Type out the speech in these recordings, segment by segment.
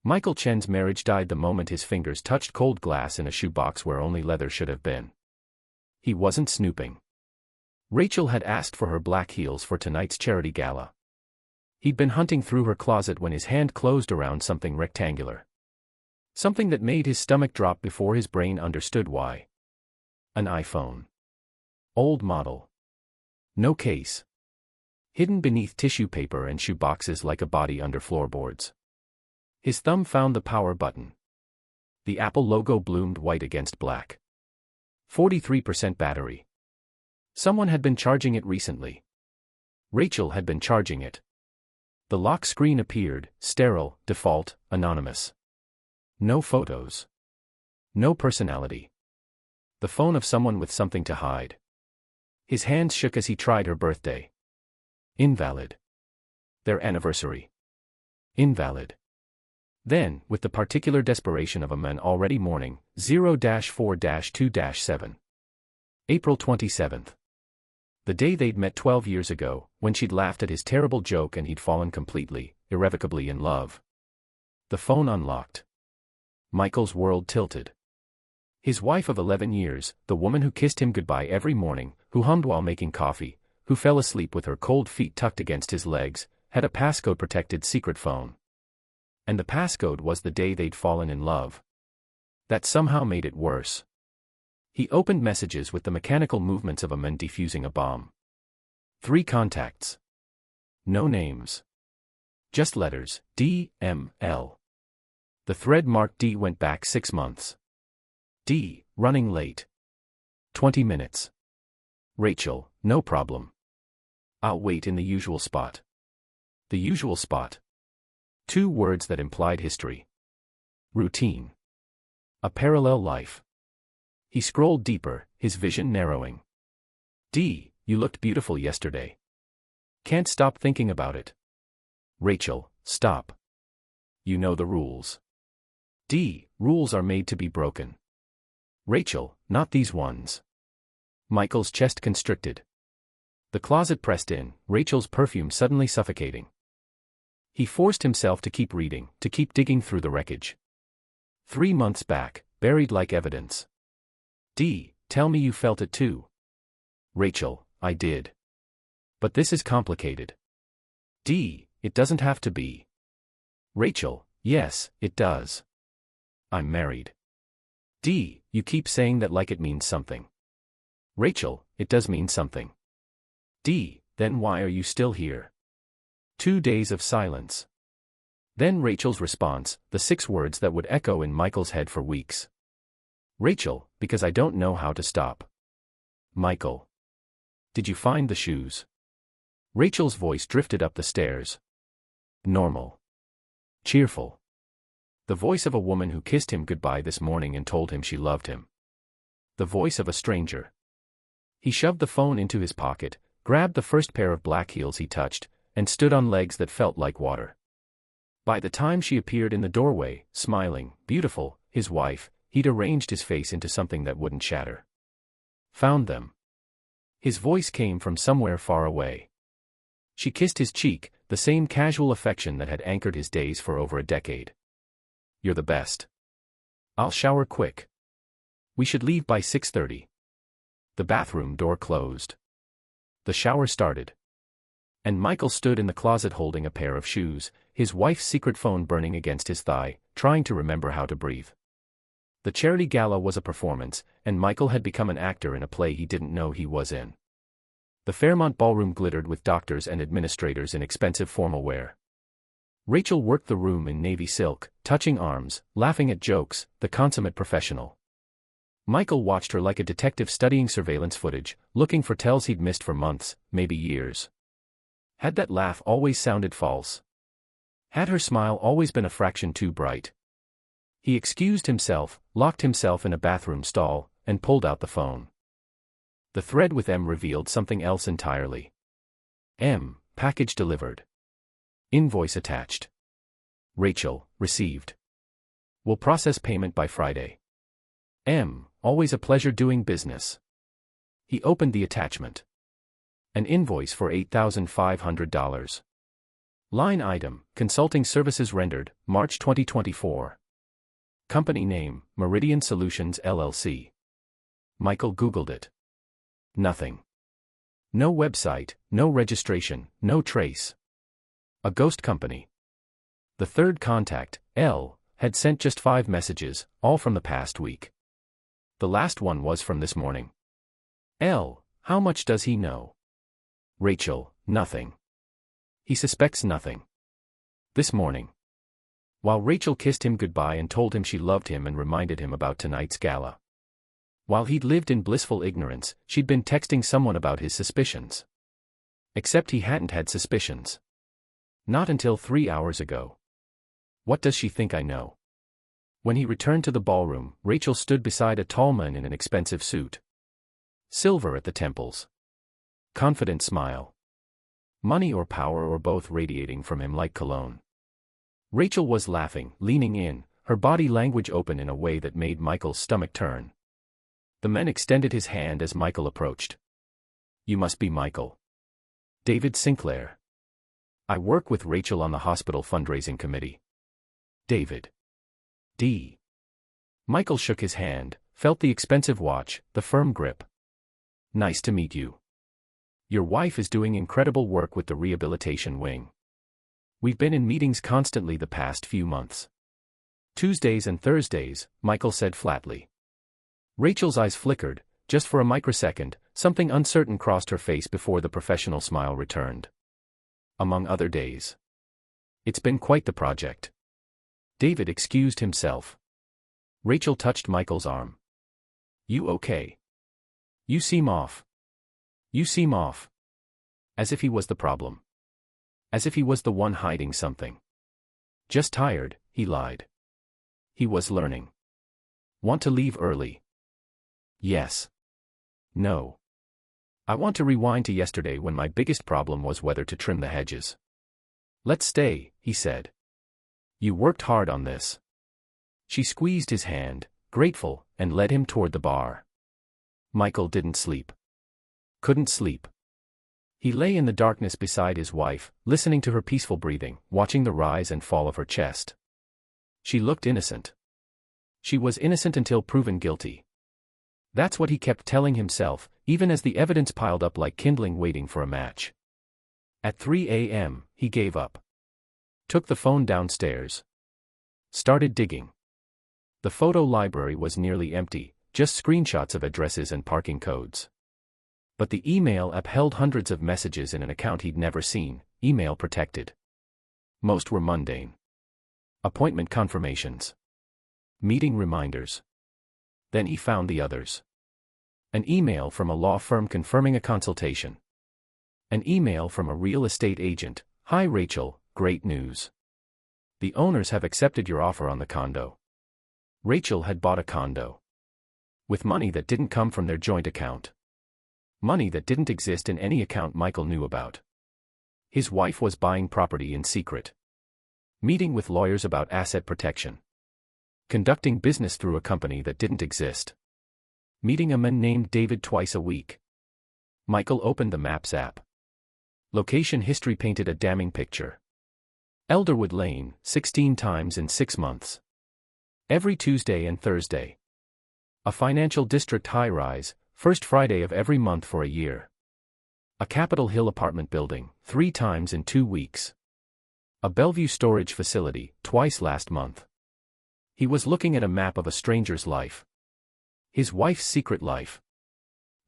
Michael Chen's marriage died the moment his fingers touched cold glass in a shoebox where only leather should have been. He wasn't snooping. Rachel had asked for her black heels for tonight's charity gala. He'd been hunting through her closet when his hand closed around something rectangular. Something that made his stomach drop before his brain understood why. An iPhone. Old model. No case. Hidden beneath tissue paper and shoe boxes like a body under floorboards. His thumb found the power button. The Apple logo bloomed white against black. 43% battery. Someone had been charging it recently. Rachel had been charging it. The lock screen appeared, sterile, default, anonymous. No photos. No personality. The phone of someone with something to hide. His hands shook as he tried her birthday. Invalid. Their anniversary. Invalid. Then, with the particular desperation of a man already mourning, 0-4-2-7. April 27th. The day they'd met 12 years ago, when she'd laughed at his terrible joke and he'd fallen completely, irrevocably in love. The phone unlocked. Michael's world tilted. His wife of 11 years, the woman who kissed him goodbye every morning, who hummed while making coffee, who fell asleep with her cold feet tucked against his legs, had a passcode-protected secret phone. And the passcode was the day they'd fallen in love. That somehow made it worse. He opened messages with the mechanical movements of a man defusing a bomb. 3 contacts. No names. Just letters, D, M, L. The thread marked D went back 6 months. D, running late. 20 minutes. Rachel, no problem. I'll wait in the usual spot. The usual spot. 2 words that implied history. Routine. A parallel life. He scrolled deeper, his vision narrowing. D, you looked beautiful yesterday. Can't stop thinking about it. Rachel, stop. You know the rules. D, rules are made to be broken. Rachel, not these ones. Michael's chest constricted. The closet pressed in, Rachel's perfume suddenly suffocating. He forced himself to keep reading, to keep digging through the wreckage. 3 months back, buried like evidence. D, tell me you felt it too. Rachel, I did. But this is complicated. D, it doesn't have to be. Rachel, yes, it does. I'm married. D, you keep saying that like it means something. Rachel, it does mean something. D, then why are you still here? 2 days of silence. Then Rachel's response, the 6 words that would echo in Michael's head for weeks. Rachel, because I don't know how to stop. Michael. Did you find the shoes? Rachel's voice drifted up the stairs. Normal. Cheerful. The voice of a woman who kissed him goodbye this morning and told him she loved him. The voice of a stranger. He shoved the phone into his pocket, grabbed the first pair of black heels he touched, and stood on legs that felt like water. By the time she appeared in the doorway, smiling, beautiful, his wife, he'd arranged his face into something that wouldn't shatter. Found them. His voice came from somewhere far away. She kissed his cheek, the same casual affection that had anchored his days for over a decade. You're the best. I'll shower quick. We should leave by 6:30. The bathroom door closed. The shower started. And Michael stood in the closet holding a pair of shoes, his wife's secret phone burning against his thigh, trying to remember how to breathe. The charity gala was a performance, and Michael had become an actor in a play he didn't know he was in. The Fairmont ballroom glittered with doctors and administrators in expensive formal wear. Rachel worked the room in navy silk, touching arms, laughing at jokes, the consummate professional. Michael watched her like a detective studying surveillance footage, looking for tells he'd missed for months, maybe years. Had that laugh always sounded false? Had her smile always been a fraction too bright? He excused himself, locked himself in a bathroom stall, and pulled out the phone. The thread with M revealed something else entirely. M, package delivered. Invoice attached. Rachel, received. Will process payment by Friday. M, always a pleasure doing business. He opened the attachment. An invoice for $8,500. Line item, consulting services rendered, March 2024. Company name, Meridian Solutions LLC. Michael Googled it. Nothing. No website, no registration, no trace. A ghost company. The third contact, L, had sent just 5 messages, all from the past week. The last one was from this morning. L, how much does he know? Rachel, nothing. He suspects nothing. This morning. While Rachel kissed him goodbye and told him she loved him and reminded him about tonight's gala. While he'd lived in blissful ignorance, she'd been texting someone about his suspicions. Except he hadn't had suspicions. Not until 3 hours ago. What does she think I know? When he returned to the ballroom, Rachel stood beside a tall man in an expensive suit. Silver at the temples. Confident smile. Money or power or both radiating from him like cologne. Rachel was laughing, leaning in, her body language open in a way that made Michael's stomach turn. The man extended his hand as Michael approached. You must be Michael. David Sinclair. I work with Rachel on the hospital fundraising committee. David. D. Michael shook his hand, felt the expensive watch, the firm grip. Nice to meet you. Your wife is doing incredible work with the rehabilitation wing. We've been in meetings constantly the past few months. Tuesdays and Thursdays, Michael said flatly. Rachel's eyes flickered, just for a microsecond, something uncertain crossed her face before the professional smile returned. Among other days. It's been quite the project. David excused himself. Rachel touched Michael's arm. You okay? You seem off. You seem off. As if he was the problem. As if he was the one hiding something. Just tired, he lied. He was learning. Want to leave early? Yes. No. I want to rewind to yesterday when my biggest problem was whether to trim the hedges. Let's stay, he said. You worked hard on this. She squeezed his hand, grateful, and led him toward the bar. Michael didn't sleep. Couldn't sleep. He lay in the darkness beside his wife, listening to her peaceful breathing, watching the rise and fall of her chest. She looked innocent. She was innocent until proven guilty. That's what he kept telling himself, even as the evidence piled up like kindling waiting for a match. At 3 a.m., he gave up. Took the phone downstairs. Started digging. The photo library was nearly empty, just screenshots of addresses and parking codes. But the email app held hundreds of messages in an account he'd never seen, email protected. Most were mundane. Appointment confirmations. Meeting reminders. Then he found the others. An email from a law firm confirming a consultation. An email from a real estate agent. Hi Rachel, great news. The owners have accepted your offer on the condo. Rachel had bought a condo. With money that didn't come from their joint account. Money that didn't exist in any account Michael knew about. His wife was buying property in secret. Meeting with lawyers about asset protection. Conducting business through a company that didn't exist. Meeting a man named David twice a week. Michael opened the Maps app. Location history painted a damning picture. Elderwood Lane, 16 times in 6 months. Every Tuesday and Thursday. A financial district high-rise, first Friday of every month for a year. A Capitol Hill apartment building, 3 times in 2 weeks. A Bellevue storage facility, twice last month. He was looking at a map of a stranger's life. His wife's secret life.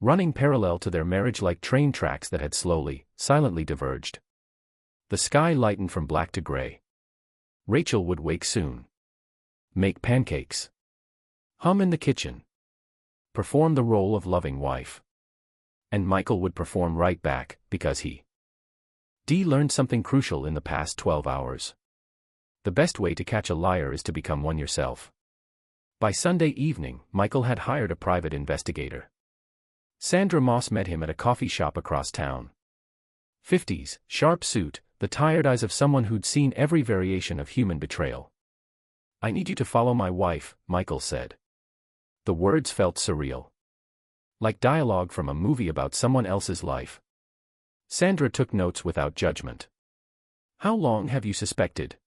Running parallel to their marriage like train tracks that had slowly, silently diverged. The sky lightened from black to gray. Rachel would wake soon. Make pancakes. Hum in the kitchen. Perform the role of loving wife. And Michael would perform right back, because he learned something crucial in the past 12 hours. The best way to catch a liar is to become one yourself. By Sunday evening, Michael had hired a private investigator. Sandra Moss met him at a coffee shop across town. 50s, sharp suit, the tired eyes of someone who'd seen every variation of human betrayal. I need you to follow my wife, Michael said. The words felt surreal. Like dialogue from a movie about someone else's life. Sandra took notes without judgment. How long have you suspected?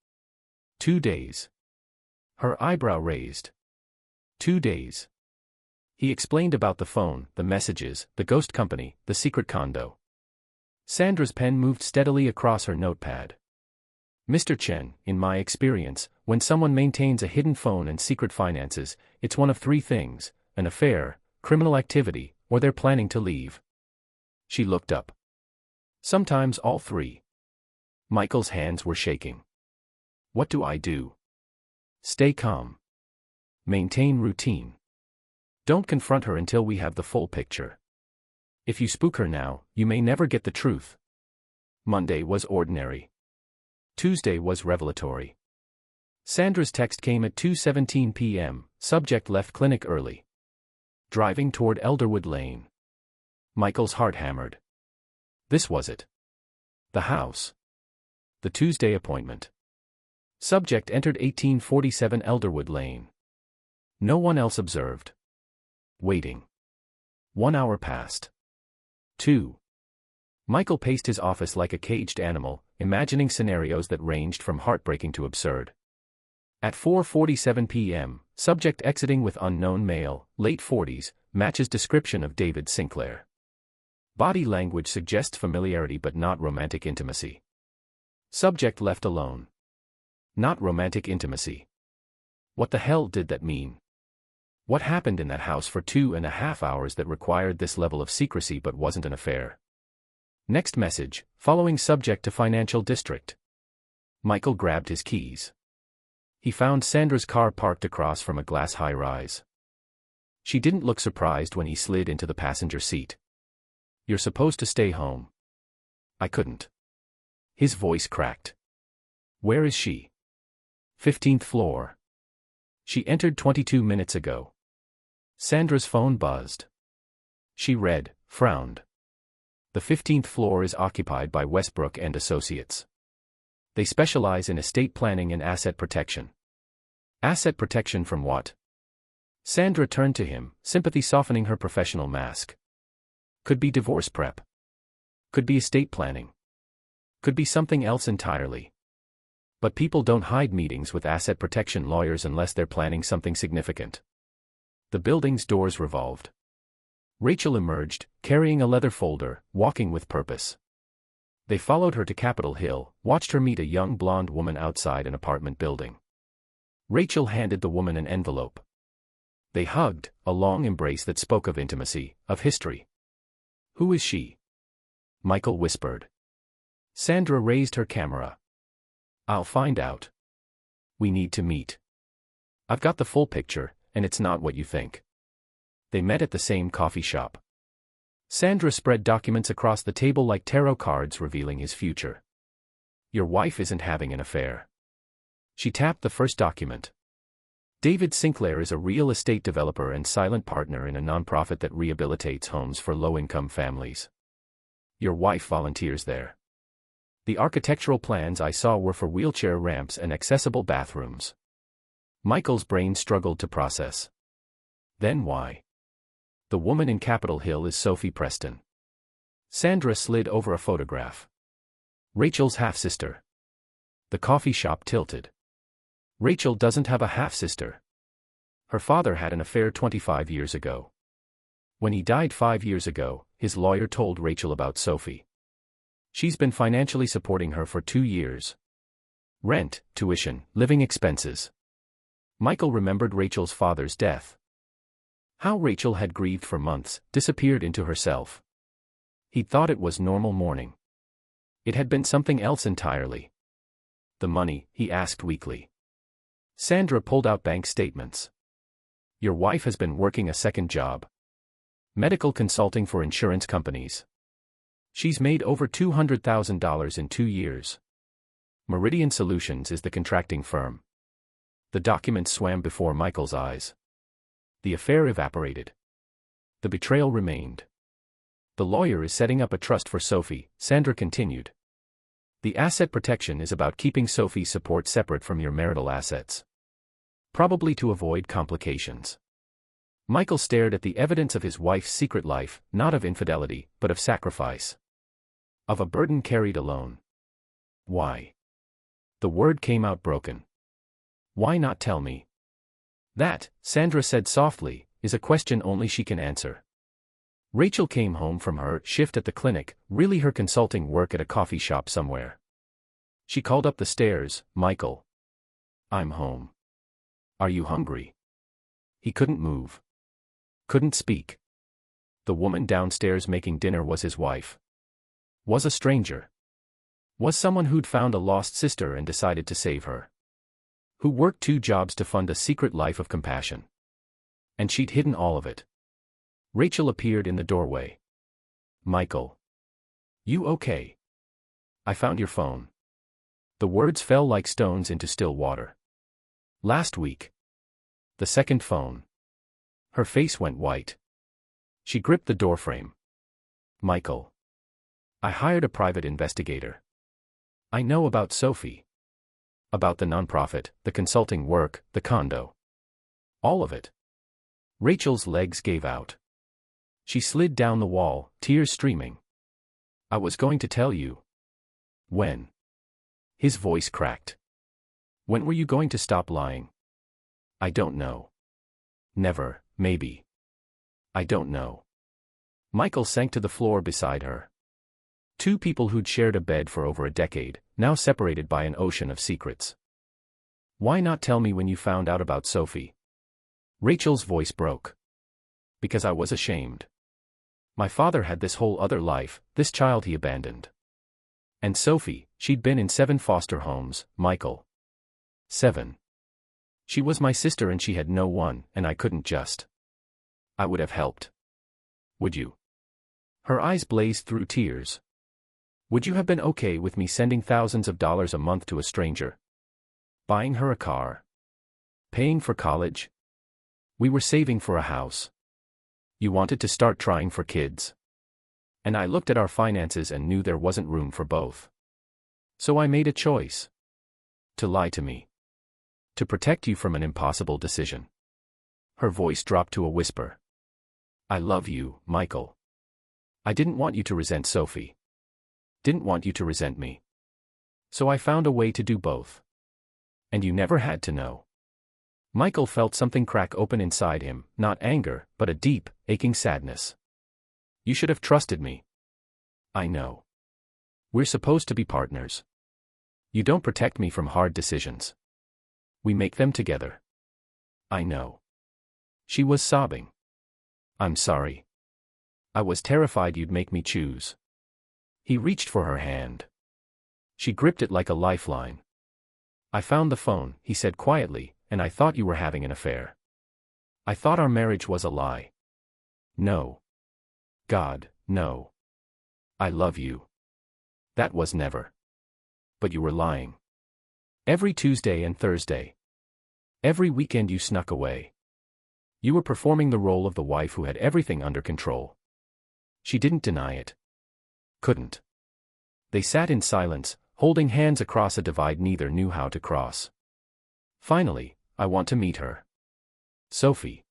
2 days. Her eyebrow raised. 2 days. He explained about the phone, the messages, the ghost company, the secret condo. Sandra's pen moved steadily across her notepad. Mr. Chen, in my experience, when someone maintains a hidden phone and secret finances, it's one of 3 things: an affair, criminal activity, or they're planning to leave. She looked up. Sometimes all 3. Michael's hands were shaking. What do I do? Stay calm. Maintain routine. Don't confront her until we have the full picture. If you spook her now, you may never get the truth. Monday was ordinary. Tuesday was revelatory. Sandra's text came at 2:17 p.m., subject left clinic early. Driving toward Elderwood Lane. Michael's heart hammered. This was it. The house. The Tuesday appointment. Subject entered 1847 Elderwood Lane. No one else observed. Waiting. 1 hour passed. 2. Michael paced his office like a caged animal, imagining scenarios that ranged from heartbreaking to absurd. At 4:47 p.m., subject exiting with unknown male, late 40s, matches description of David Sinclair. Body language suggests familiarity but not romantic intimacy. Subject left alone. Not romantic intimacy. What the hell did that mean? What happened in that house for 2.5 hours that required this level of secrecy but wasn't an affair? Next message, following subject to financial district. Michael grabbed his keys. He found Sandra's car parked across from a glass high-rise. She didn't look surprised when he slid into the passenger seat. You're supposed to stay home. I couldn't. His voice cracked. Where is she? 15th floor. She entered 22 minutes ago. Sandra's phone buzzed. She read, frowned. The 15th floor is occupied by Westbrook and Associates. They specialize in estate planning and asset protection. Asset protection from what? Sandra turned to him, sympathy softening her professional mask. Could be divorce prep. Could be estate planning. Could be something else entirely. But people don't hide meetings with asset protection lawyers unless they're planning something significant. The building's doors revolved. Rachel emerged, carrying a leather folder, walking with purpose. They followed her to Capitol Hill, watched her meet a young blonde woman outside an apartment building. Rachel handed the woman an envelope. They hugged, a long embrace that spoke of intimacy, of history. Who is she? Michael whispered. Sandra raised her camera. I'll find out. We need to meet. I've got the full picture, and it's not what you think. They met at the same coffee shop. Sandra spread documents across the table like tarot cards revealing his future. Your wife isn't having an affair. She tapped the first document. David Sinclair is a real estate developer and silent partner in a nonprofit that rehabilitates homes for low-income families. Your wife volunteers there. The architectural plans I saw were for wheelchair ramps and accessible bathrooms. Michael's brain struggled to process. Then why? The woman in Capitol Hill is Sophie Preston. Sandra slid over a photograph. Rachel's half-sister. The coffee shop tilted. Rachel doesn't have a half-sister. Her father had an affair 25 years ago. When he died 5 years ago, his lawyer told Rachel about Sophie. She's been financially supporting her for 2 years. Rent, tuition, living expenses. Michael remembered Rachel's father's death. How Rachel had grieved for months, disappeared into herself. He'd thought it was normal mourning. It had been something else entirely. The money, he asked weakly. Sandra pulled out bank statements. Your wife has been working a second job. Medical consulting for insurance companies. She's made over $200,000 in 2 years. Meridian Solutions is the contracting firm. The documents swam before Michael's eyes. The affair evaporated. The betrayal remained. The lawyer is setting up a trust for Sophie, Sandra continued. The asset protection is about keeping Sophie's support separate from your marital assets. Probably to avoid complications. Michael stared at the evidence of his wife's secret life, not of infidelity, but of sacrifice. Of a burden carried alone. Why? The word came out broken. Why not tell me? That, Sandra said softly, is a question only she can answer. Rachel came home from her shift at the clinic, really her consulting work at a coffee shop somewhere. She called up the stairs, Michael. I'm home. Are you hungry? He couldn't move. Couldn't speak. The woman downstairs making dinner was his wife. Was a stranger. Was someone who'd found a lost sister and decided to save her. Who worked 2 jobs to fund a secret life of compassion. And she'd hidden all of it. Rachel appeared in the doorway. Michael. You okay? I found your phone. The words fell like stones into still water. Last week. The second phone. Her face went white. She gripped the doorframe. Michael. I hired a private investigator. I know about Sophie. About the nonprofit, the consulting work, the condo. All of it. Rachel's legs gave out. She slid down the wall, tears streaming. I was going to tell you. When? His voice cracked. When were you going to stop lying? I don't know. Never, maybe. I don't know. Michael sank to the floor beside her. 2 people who'd shared a bed for over a decade, now separated by an ocean of secrets. Why not tell me when you found out about Sophie? Rachel's voice broke. Because I was ashamed. My father had this whole other life, this child he abandoned. And Sophie, she'd been in 7 foster homes, Michael. 7. She was my sister and she had no one, and I couldn't just. I would have helped. Would you? Her eyes blazed through tears. Would you have been okay with me sending thousands of dollars a month to a stranger? Buying her a car? Paying for college? We were saving for a house. You wanted to start trying for kids. And I looked at our finances and knew there wasn't room for both. So I made a choice. To lie to me. To protect you from an impossible decision. Her voice dropped to a whisper. I love you, Michael. I didn't want you to resent Sophie. Didn't want you to resent me. So I found a way to do both. And you never had to know. Michael felt something crack open inside him, not anger, but a deep, aching sadness. You should have trusted me. I know. We're supposed to be partners. You don't protect me from hard decisions. We make them together. I know. She was sobbing. I'm sorry. I was terrified you'd make me choose. He reached for her hand. She gripped it like a lifeline. I found the phone, he said quietly, and I thought you were having an affair. I thought our marriage was a lie. No. God, no. I love you. That was never. But you were lying. Every Tuesday and Thursday. Every weekend you snuck away. You were performing the role of the wife who had everything under control. She didn't deny it. Couldn't. They sat in silence, holding hands across a divide neither knew how to cross. Finally, I want to meet her. Sophie.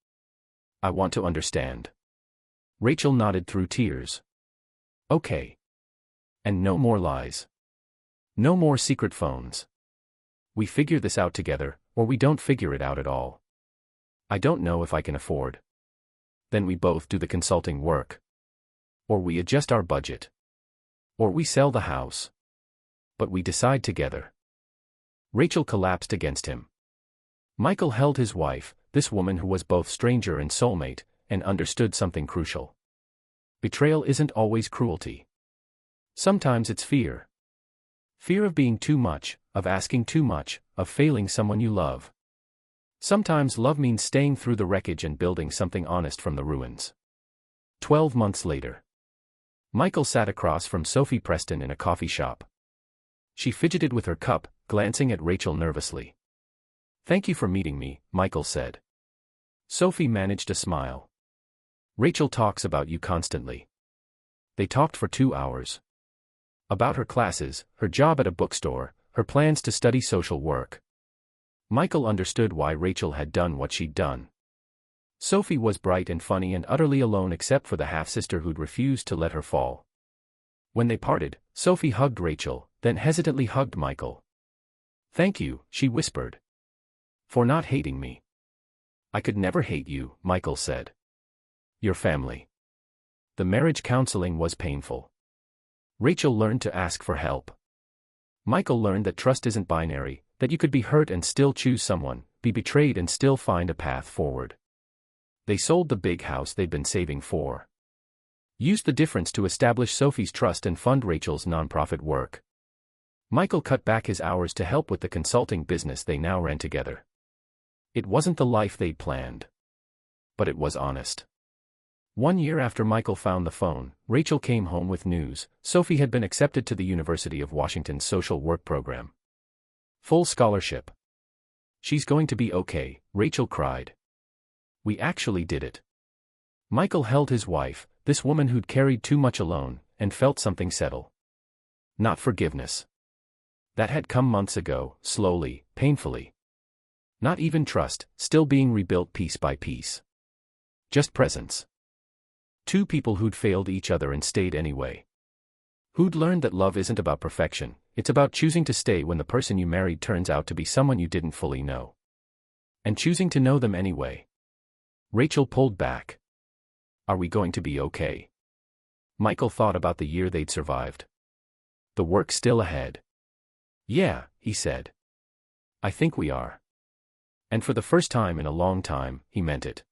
I want to understand. Rachel nodded through tears. Okay. And no more lies. No more secret phones. We figure this out together, or we don't figure it out at all. I don't know if I can afford. Then we both do the consulting work. Or we adjust our budget. Or we sell the house. But we decide together. Rachel collapsed against him. Michael held his wife, this woman who was both stranger and soulmate, and understood something crucial. Betrayal isn't always cruelty. Sometimes it's fear. Fear of being too much, of asking too much, of failing someone you love. Sometimes love means staying through the wreckage and building something honest from the ruins. 12 months later. Michael sat across from Sophie Preston in a coffee shop. She fidgeted with her cup, glancing at Rachel nervously. Thank you for meeting me, Michael said. Sophie managed a smile. Rachel talks about you constantly. They talked for 2 hours. About her classes, her job at a bookstore, her plans to study social work. Michael understood why Rachel had done what she'd done. Sophie was bright and funny and utterly alone except for the half-sister who'd refused to let her fall. When they parted, Sophie hugged Rachel, then hesitantly hugged Michael. Thank you, she whispered. For not hating me. I could never hate you, Michael said. Your family. The marriage counseling was painful. Rachel learned to ask for help. Michael learned that trust isn't binary, that you could be hurt and still choose someone, be betrayed and still find a path forward. They sold the big house they'd been saving for. Used the difference to establish Sophie's trust and fund Rachel's nonprofit work. Michael cut back his hours to help with the consulting business they now ran together. It wasn't the life they'd planned. But it was honest. 1 year after Michael found the phone, Rachel came home with news: Sophie had been accepted to the University of Washington's social work program. Full scholarship. She's going to be okay, Rachel cried. We actually did it. Michael held his wife, this woman who'd carried too much alone, and felt something settle. Not forgiveness. That had come months ago, slowly, painfully. Not even trust, still being rebuilt piece by piece. Just presence. Two people who'd failed each other and stayed anyway. Who'd learned that love isn't about perfection, it's about choosing to stay when the person you married turns out to be someone you didn't fully know. And choosing to know them anyway. Rachel pulled back. Are we going to be okay? Michael thought about the year they'd survived. The work still ahead. Yeah, he said. I think we are. And for the first time in a long time, he meant it.